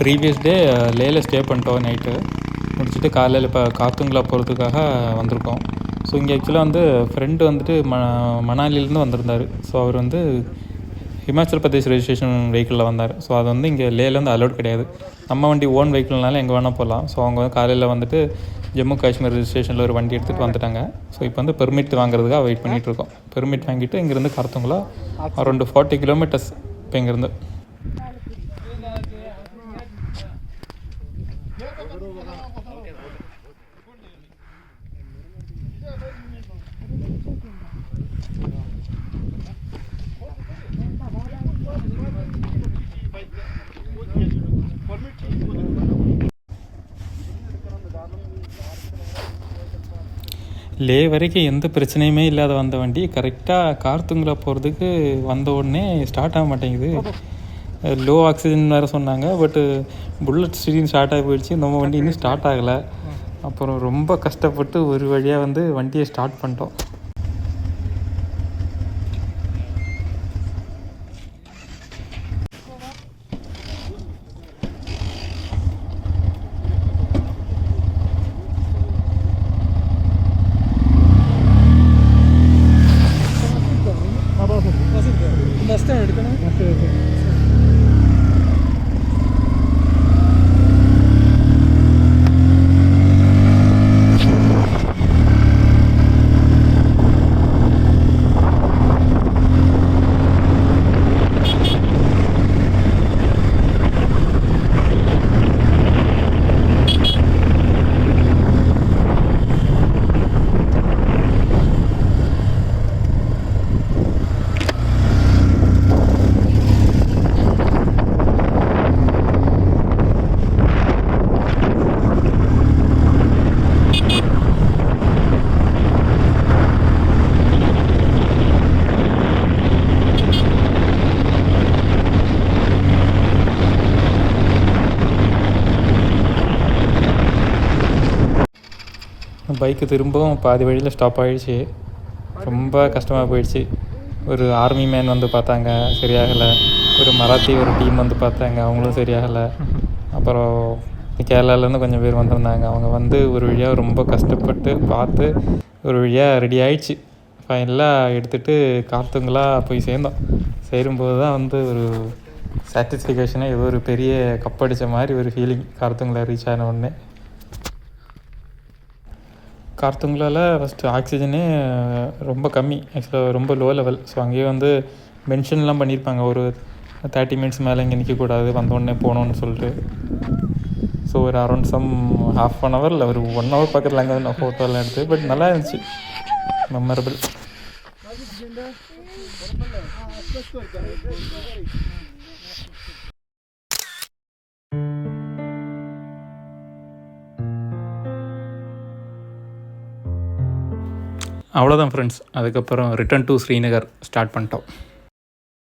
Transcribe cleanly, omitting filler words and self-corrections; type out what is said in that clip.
Previous day லேயில் stay பண்ணிட்டோம் night முடிச்சுட்டு காலையில் இப்போ காத்துங்களா போகிறதுக்காக வந்திருக்கோம். ஸோ இங்கே ஆக்சுவலாக வந்து ஃப்ரெண்டு வந்துட்டு மணாலிலேருந்து வந்திருந்தார். ஸோ அவர் வந்து ஹிமாச்சல் பிரதேஷ் ரெஜிஸ்ட்ரேஷன் வெஹிக்கிளில் வந்தார். ஸோ அது வந்து இங்கே லேயில் வந்து அலோட் கிடையாது. நம்ம வண்டி ஓன் வெஹிக்கிள்னால எங்கே வேணால் போகலாம். ஸோ அவங்க வந்து காலையில் வந்துட்டு ஜம்மு காஷ்மீர் ரெஜிஸ்ட்ரேஷனில் ஒரு வண்டி எடுத்துகிட்டு வந்துட்டாங்க. ஸோ இப்போ வந்து பெர்மிட் வாங்குறதுக்காக வெயிட் பண்ணிகிட்ருக்கோம். பெர்மிட் வாங்கிட்டு இங்கேருந்து கார்த்துங்களா அரௌண்டு 40 கிலோமீட்டர்ஸ் இப்போ இங்கேருந்து. லே வரைக்கும் எந்த பிரச்சனையுமே இல்லாத வந்த வண்டி கரெக்டாக கார்த்துங்களா போகிறதுக்கு வந்த உடனே ஸ்டார்ட் ஆக மாட்டேங்குது. லோ ஆக்சிஜன் வேறு சொன்னாங்க. பட்டு புல்லட் ஸ்டீரிங் ஸ்டார்ட் ஆகி போயிடுச்சு. நம்ம வண்டி இன்னும் ஸ்டார்ட் ஆகலை. அப்புறம் ரொம்ப கஷ்டப்பட்டு ஒரு வழியாக வந்து வண்டியை ஸ்டார்ட் பண்ணிட்டோம். பைக்கு திரும்பவும் பாதி வழியில் ஸ்டாப் ஆகிடுச்சு. ரொம்ப கஷ்டமாக போயிடுச்சு. ஒரு ஆர்மி மேன் வந்து பார்த்தாங்க, சரியாகலை. ஒரு மராத்தி ஒரு டீம் வந்து பார்த்தாங்க, அவங்களும் சரியாகலை. அப்புறம் கேரளாலேருந்து கொஞ்சம் பேர் வந்திருந்தாங்க. அவங்க வந்து ஒரு வழியாக ரொம்ப கஷ்டப்பட்டு பார்த்து ஒரு வழியாக ரெடி ஆகிடுச்சு. ஃபைனலாக எடுத்துகிட்டு கார்த்துங்களா போய் சேர்ந்தோம். சேரும்போது தான் வந்து ஒரு சாட்டிஸ்ஃபிகேஷனாக ஏதோ ஒரு பெரிய கப்படித்த மாதிரி ஒரு ஃபீலிங். கார்த்துங்களா ரீச் ஆன உடனே கார்த்துங்களால் ஃபஸ்ட்டு ஆக்சிஜனே ரொம்ப கம்மி, ஆக்சுவலாக ரொம்ப லோ லெவல். ஸோ அங்கேயே வந்து மென்ஷன்லாம் பண்ணியிருப்பாங்க, ஒரு 30 மினிட்ஸ் மேலே இங்கே நிற்கக்கூடாது, வந்தோடனே போகணுன்னு சொல்லிட்டு. ஸோ ஒரு அரௌண்ட் ½ அன் ஹவர் இல்லை ஒரு 1 ஹவர் பக்கத்தில் அங்கே நான் ஃபோட்டோலாம் எடுத்து. பட் நல்லா இருந்துச்சு, மெமரபிள். அவ்வளோதான் ஃப்ரெண்ட்ஸ். அதுக்கப்புறம் ரிட்டர்ன் டு ஸ்ரீநகர் ஸ்டார்ட் பண்ணிட்டோம்.